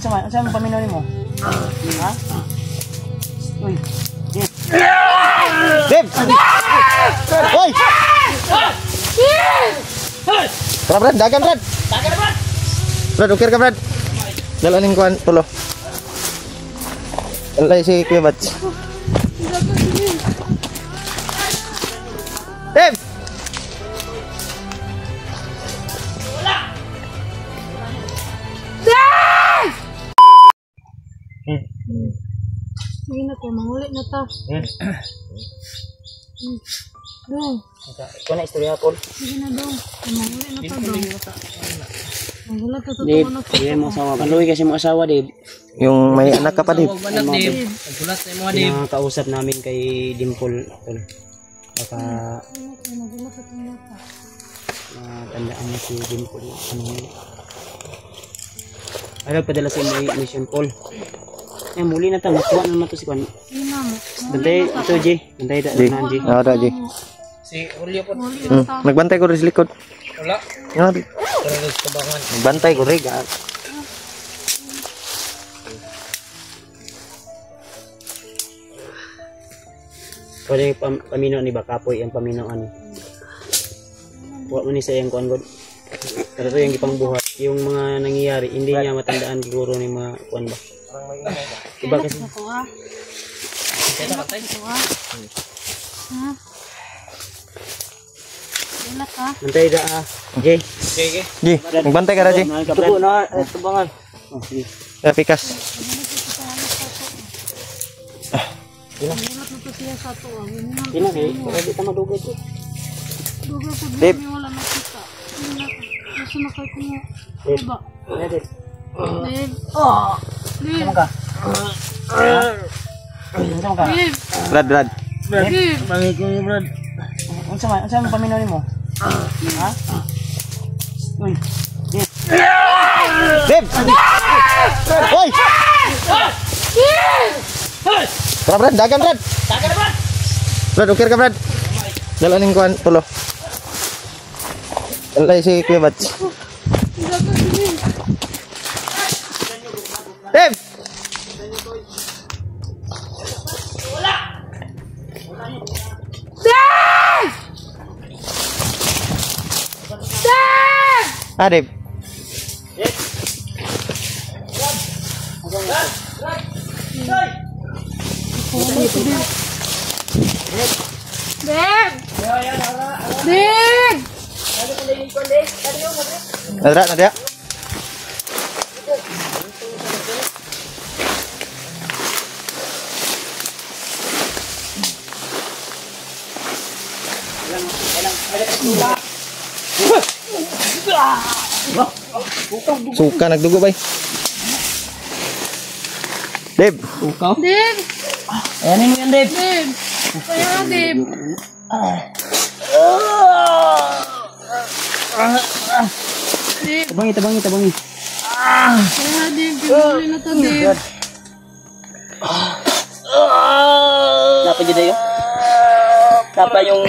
Unsa man paminaw nimo? Ha? Uy. Deb. Hoy. Tara Brad, dagan Brad. Dagan Brad. Brad, ukir ka Brad. Dalaning kuan tulo. Alay si Kuya Bats. Deb. Sige na po, mangulit na ta. Dong. Ikaw na istorya Paul. Sige na dong. Mangulit na ta dong. Mangulit na ta Dib, anak ko. hindi mo asawa. Paluwi kasi mo asawa, Dib. Yung may anak ka pa Dib. Nagulat sa mga Dib. Kausap namin kay Dimple. Baka Nagulat sa tanda ka. matandaan niya si Dimple. Ayaw padala sa mission Paul. Eh, muli na ito. Matuwa naman ito si Kwan. Sige na mo. Bantay ito, G. Bantay ito. Ji. Ada Ji. Si Julio po. Nagbantay ko rin sa likod. Wala. Nga. Terus kebangan. Nagbantay ko rin. Pwede pamino ni Bakapoy ang paminoan. Huwag mo ni sa iyang kuan God. Pero ito yung ipang buhat. Yung mga nangyayari, hindi niya matandaan siguro ni mga kuan ba. Iba kasi. Ako ah. Ako ah. Ha? Wala ka. Bantay da J. Ji, nagbantay ka na Ji. Tubo na, tubangan. Oh, sige. Pikas. Nagulat na to siya sa to ah. Ina kay, para di ta madugay to. Duga ko Dib. din wala nakita. Nasa na kayo ko mo. Dib. Diba? Ready. Dib. Oh. Dib. Ka. Sama ka. Dib. Brad. Dib. Bangi ko ni Brad. Unsa man paminaw nimo? Ha? Uy. Deb. Hoy. Tara Brad, dagan Brad. Dagan Brad. Brad, ukir ka Brad. Dalaning kuan tulo. Alay si Kuya Bats. Deb. Deb. Dib. Dib. Nadra. Suka nagdugo bay. Deb. Ukaw. Dib. Ayan mo yan, Dib. Dib. Kaya Dib. Dib. Tabangi. Kaya Dib. Pinuli na to Dib. Napa dyan yun? Napa yung...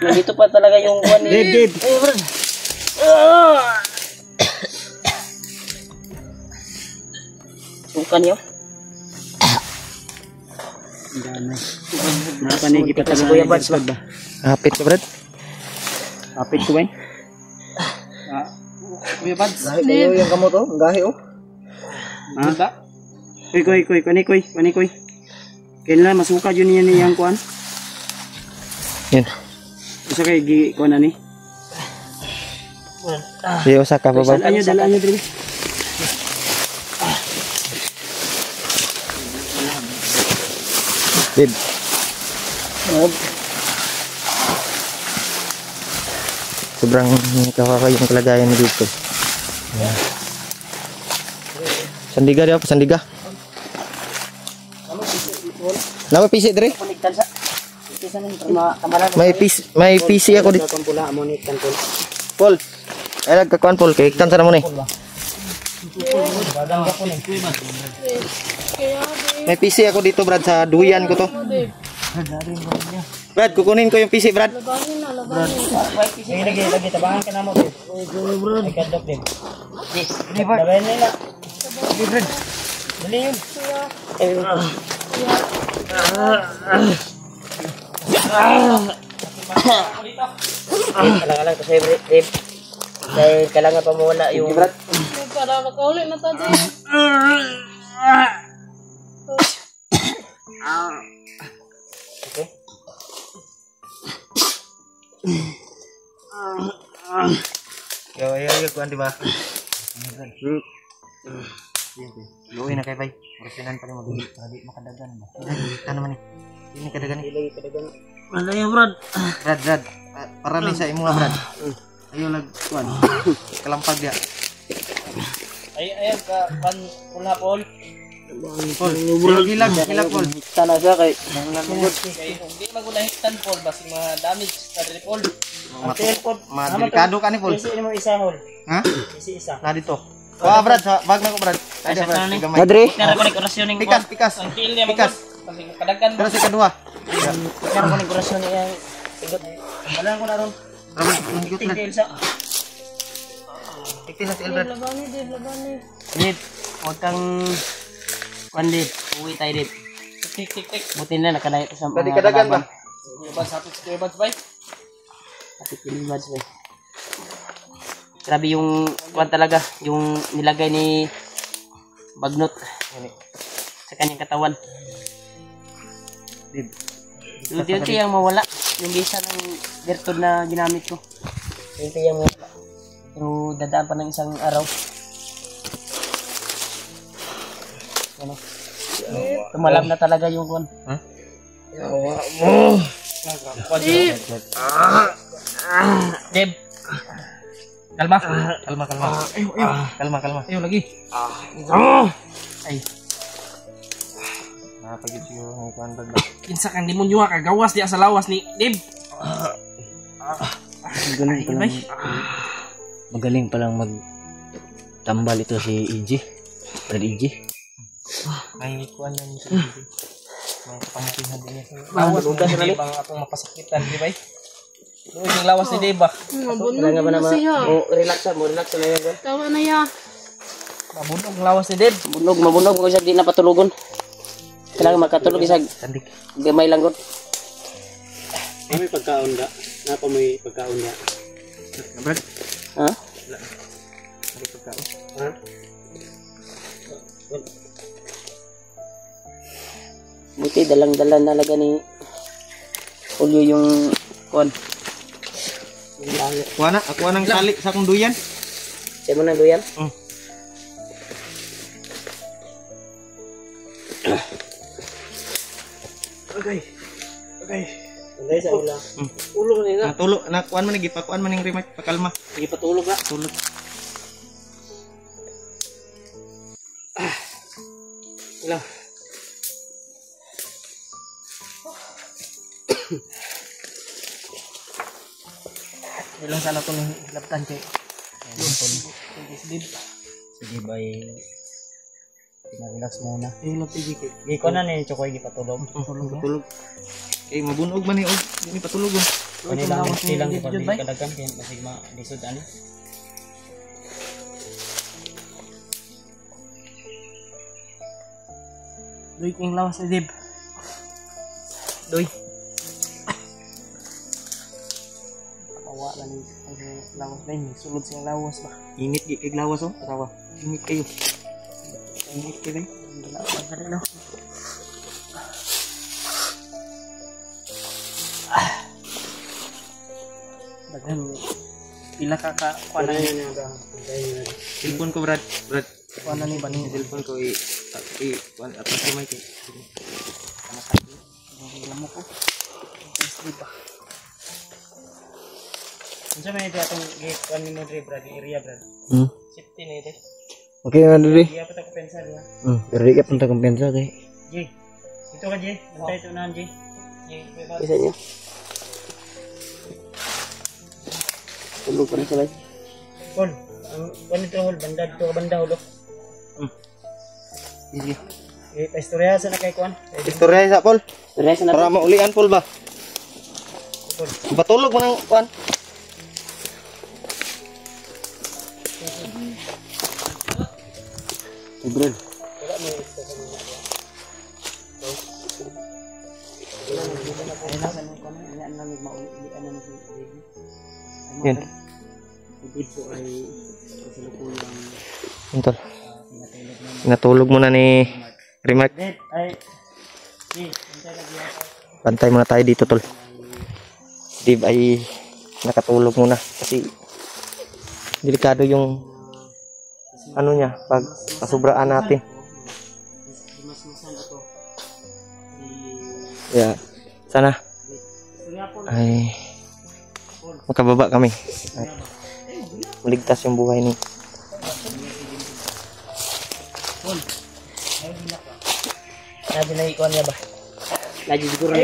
Nandito pa talaga yung one ni... Dib. Sukan yun. Napanigi pa talaga. Kuya Bads ba? Hapit ka Brad. Kapit ko ba yun? Kuya Bads. Dib. Yung kamot oh, gahi oh. Ha? Kuy. Kailan masuka yun niya niyang kuan? Yan. Isa kay kuan na ni? Di usa ka pa ba? Dala nyo, Dib. Deb. Sobrang kakakayang kalagayan ni dito. Sandiga dia, sandiga. Nama PC dire? May PC ako dito. Paul. Ay nagkakuan Paul kay iktan sana mo ni. May PC ako dito Brad sa duyan ko to. Brad, kukunin ko yung PC Brad. Lagi tabangan ka na mo. Brad. Kadok din. Ni Brad. Okay, Brad. Dali yun. Kalang-kalang to sa'yo, Dave. Dahil kailangan pa mawala yung... Para makauli na tayo. Okay. Yo, kuan di ba? Luoy na kay bay. Orsinan pa ni mo dili makadagan ba. Ano man ni? Ini kadagan ni. Wala yan, Brad. Brad. Para ni sa imo nga, Brad. Ayo lag kuan. Kalampag dia. Ayan ka, pan pula, Paul. Paul, hilag Paul. Sana siya kay... Hindi magulahitan, Paul. Basi mga damage ka rin, Paul. Madelikado ka ni Paul. Isi mo isa, Paul. Ha? Isi isa. Na dito. Brad, bag na ko, Brad. Ay, Brad. Gamay. Nadri. Kaya ko ni kurasyon ng... Pikas. Ang kill niya, Pikas. Basi kadagan mo. Pero sa kedua. Kaya ko ni kurasyon niya. Wala ko na ron. Brad, higot na. Tingil sa... Tikti na si Elbrad. Labani. Dip, huwag kang... Kuan, Dip. Uwi tayo, Dip. Tik. Buti na, nakalayo ko sa Tadi kadagan ba? Ibang sapit sa ibang bay. Kapit pilibads ba? Grabe yung kuan talaga, yung nilagay ni Bagnot sa kanyang katawan. Unti-unti ang mawala yung bisa ng bertod na ginamit ko. Unti ang mawala. Pero dadaan pa ng isang araw. Ano? Tumalab na talaga yung kuan. Ha? Deb. Kalma. Kalma. Ayo lagi. Ay, Napagit siyo ng kuan Brad. kinsa kang demonyo ka gawas di sa lawas ni Deb. Magaling palang magtambal ito si EJ. Brad EJ. May kuan yan siya. May pamutihan din niya. Lawas ugas na ni bang atong mapasakitan di ba? Doon yung lawas ni Deb ba? Mabunog na siya. Relax mo na yan. Tawa na ya. Mabunog ang lawas ni Deb. Mabunog ko siya di na patulugon. Kailangan makatulog isag Kandik. gamay lang gud. May pagkaon ka. Napa may pagkaon ka. Brad, Ha? may pagkaon. Ha? Buti dalang-dala na laga ni Julio yung kuan. Kuha na, ako nang sali sa akong duyan. Siya mo na duyan. Okay. Dai sa ulo. Ulo ni na. Natulo, nakuan man gipakuan man ning remote pakalma. Sige patulog na. Tulog. Wala. Ilang sana ko ng laptan kay. Sige bay. Relax muna. Ilog tigi kay. Gi ko na ni chokoy gi patulog. Tulog. Kay mabunog man ni og dili patulog. Kanila ang silang ni di Jud bay. kadagan kay basig ma lisod ani. Doy king lawas ni Deb. Doy. Kawa lang ni lawas na yun. Sulod siyang lawas ba? Init gi kay lawas oh, tawa. Init kayo. Init kay bay. Wala pa ka rin, no? Daghan pila ka kuha na Telepon ko Brad. kuha na ni Baning. Telepon ko kuan atas si Mike. Alam mo ko. History ba? Unsa may atong gi kuan ni mo dre brad area brad. Safety ni dre. Okay na dili. Iya pa ta ko pensa niya. Pero di ka punta kumpensa kay. Ji. Ito ka Ji. Antay ito na Ji. Ji. Isa niyo. Tulog pa rin sila. Hol. Ang kuan ito hol banda dito ka banda hol. Sige. Istorya sa na kay kuan. Istorya sa Paul. Rest na Para maulian Paul ba? Batulog mo ng kuan. Libre. Yun. Yun, tol. Natulog muna ni Rimac. Bantay muna tayo dito, tol. Dave ay nakatulog muna kasi delikado yung ano niya pag pasubraan natin. Yeah. Sana ay makababa kami at maligtas yung buhay ni Lagi na ikuan niya ba? Lagi siguro na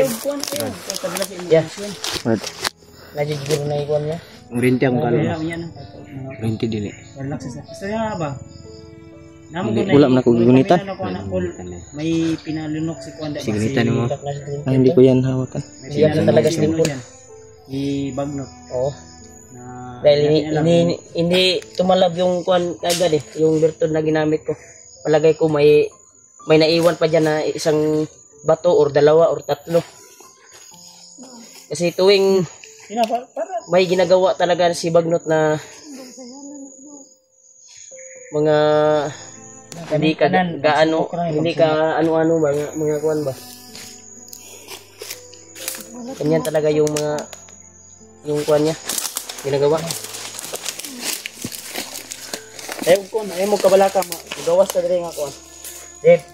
yeah. Lagi siguro na ikuan niya. Rinti ang kalo. Rinti dili. Gusto niya ba? wala man ako gunitan. May pinalunok si Kuan. Sige, gunitan mo. Ay, hindi ko yan hawakan. Siya na talaga si Dimple. I-bagnot. Oo. Dahil hindi tumalab yung Kuan agad eh. Yung virtud na ginamit ko. Palagay ko may naiwan pa dyan na isang bato or dalawa or tatlo. Kasi tuwing may ginagawa talaga si Bagnot na mga hindi ka ano mga kuan ba. Ganyan talaga yung kuan niya ginagawa. Ayaw mo kabalaka mo. Gawas ka diri nga kuan. Dave.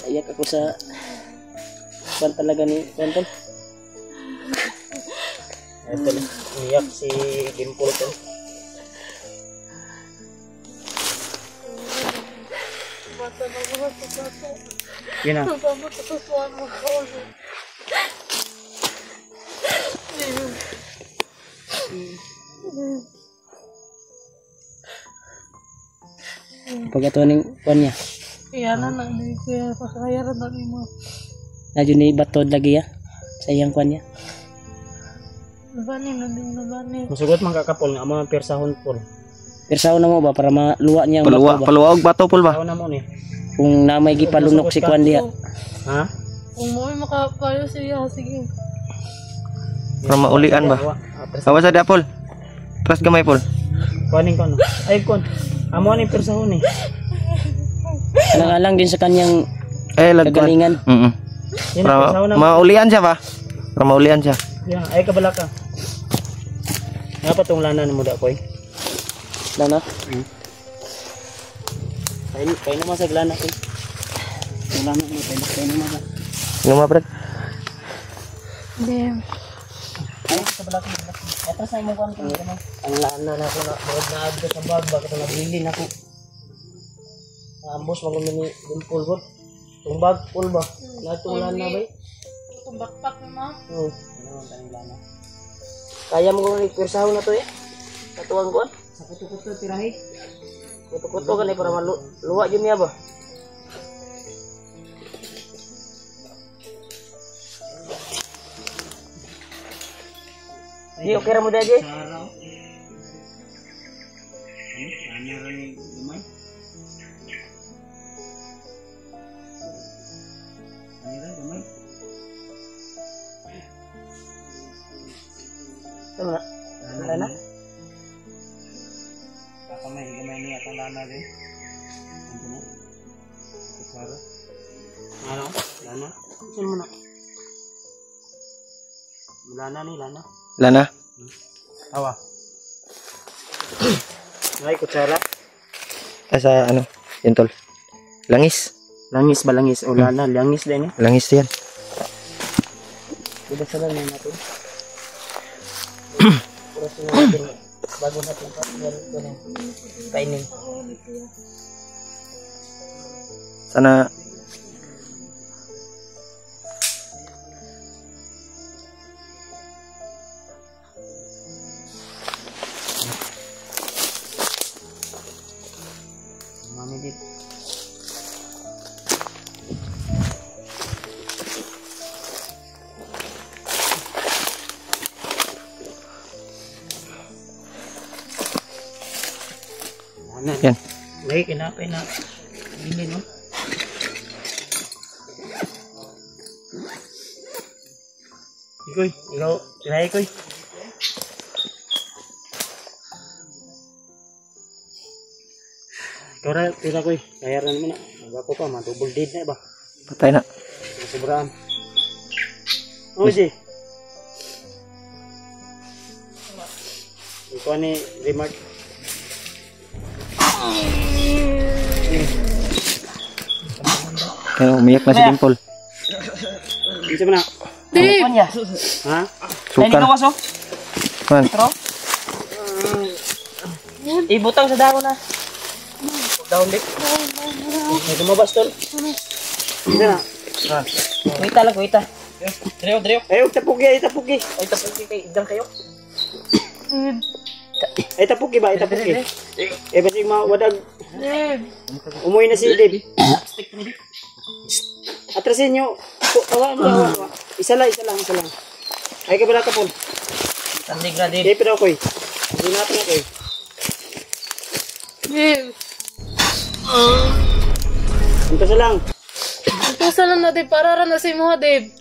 Ayak ako sa kuan talaga ni Quentin. Ito lang, umiyak si Dimple ko. Yun na. Pagkatuan ng kuan niya. Iyanan na ni kuya pakayaran na mo. Nadyo ni batod lagi ya. Sa iyang kuan niya. Nabani na din nabani. Masugot man kakapol nga mga persahon pol. Persahon na mo ba para maluwa niya ang bato ba? Paluwag bato pol ba? Na mo ni. Kung namay gipalunok si kuan diha. Ha? Kung mo makapayo siya sige. Para maulian ba? Awas ada pol. Terus gamay pol. Kuanin ko no. Ay kon. Amo ni persahon ni. Alang-alang din sa kanyang Lagkuan. kagalingan. Para maulian siya ba? Para maulian siya. Yan, ay kabalaka. Nga pa tong lana mo da koy. Lana? Kay naman sa lana koy. Yung lana mo kay naman ba. Nguma brad. Dem. Ay kabalaka. Atras na mo kuan ko. Ang lana na ko na agdo sa bag ba katong nabilin ako. Ambos mo ni Dimple god. Tung bag pul ba? Natong lana ba? Kung backpack mo. Oo. Kaya mo kung ipirsahon na to eh. Katuwang kuan. Sa kuto-kuto tirahi. Kuto-kuto kan para maluwa yun niya ba? Di okay ra mo daje? Tama na. Lana? Kamay niya atong lana din. Ano? Kutsara. Ano? Lana? Saan mo na? Lana ni lana. Lana. Awa. Ay kutsara. Sa ano? Yan tol. Langis. Langis ba langis o lana? Langis din eh. Langis yan. Diba sa lana natin? Puro natin bago natin kainin. Sana Mami dit. Ano? Yan. May kinapay na. Bili, no? Ikoy, ikaw, tinahay koy. Ikaw na, tira koy. Kaya rin naman na. Ako pa, matubol dead na ba? Patay na. Sobraan. Oh, Jay. Ikaw ni Remark. Kaya umiyak na si Dimple. Bisa mana? Dave! Kuan ya. Ha? Ay, di Suka. ka waso. Man. Tro. Ibutang sa dahon na. Dahon dik. May lumabas tol. Bisa na? Kuita lang, kuita. Dreo, dreo. Ayo, tapugi, tapugi. Ay, tapos kay idang kayo. Ay, tapugi ba? Ay, tapugi. Eh, pati mawadag. Dave! Umuwi na si Dave. Atrasin nyo. Awa. Isa lang. Ay, kabila ka po. Tandig na din. Kaya pero ako'y. Hindi natin ako'y. Dave! Ito sa lang. Ito sa lang na Dave, para na si mo Dave.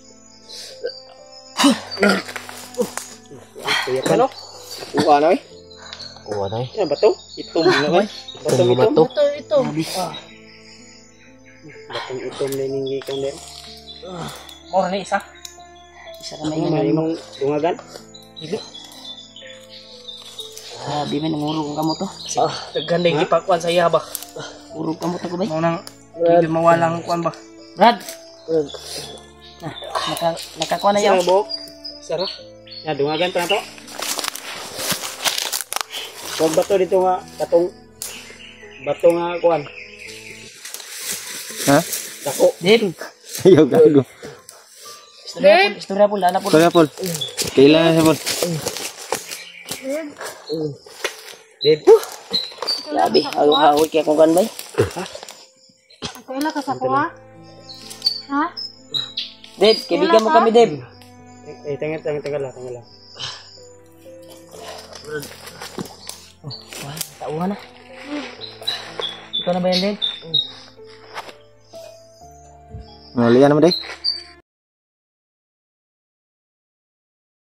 Kuya ka, no? Uwa na eh. Kuha na eh. Ano ba to? Itom na ba? Batong itom? Ito. Batong itom na ningi kang din. Mora ni isa. Isa na may Ano man imong dungagan? Dili. Ah, di man nangurog ang kamot to. Ganda yung ipakuan sa iya ba? Urog kamot ako ba? Nang hindi mawalang kuan ba? Brad. Nakakuha na Sara yun. bok. Sara. Ya dungagan pa na to. Huwag ba to dito nga katong bato nga kuan. Ha? Dako. Din. Ayaw gago. Istorya po, lana po. Kuya Paul. Kailangan siya Paul. Dib. Labi, hawi kaya kung kan bay. Ako ila ka sa kuha? Ha? Dib, kaibigan mo kami Dib. Eh, tanggal lang. Tauhan na. Ikaw na ba yan Dib? Malian naman deh.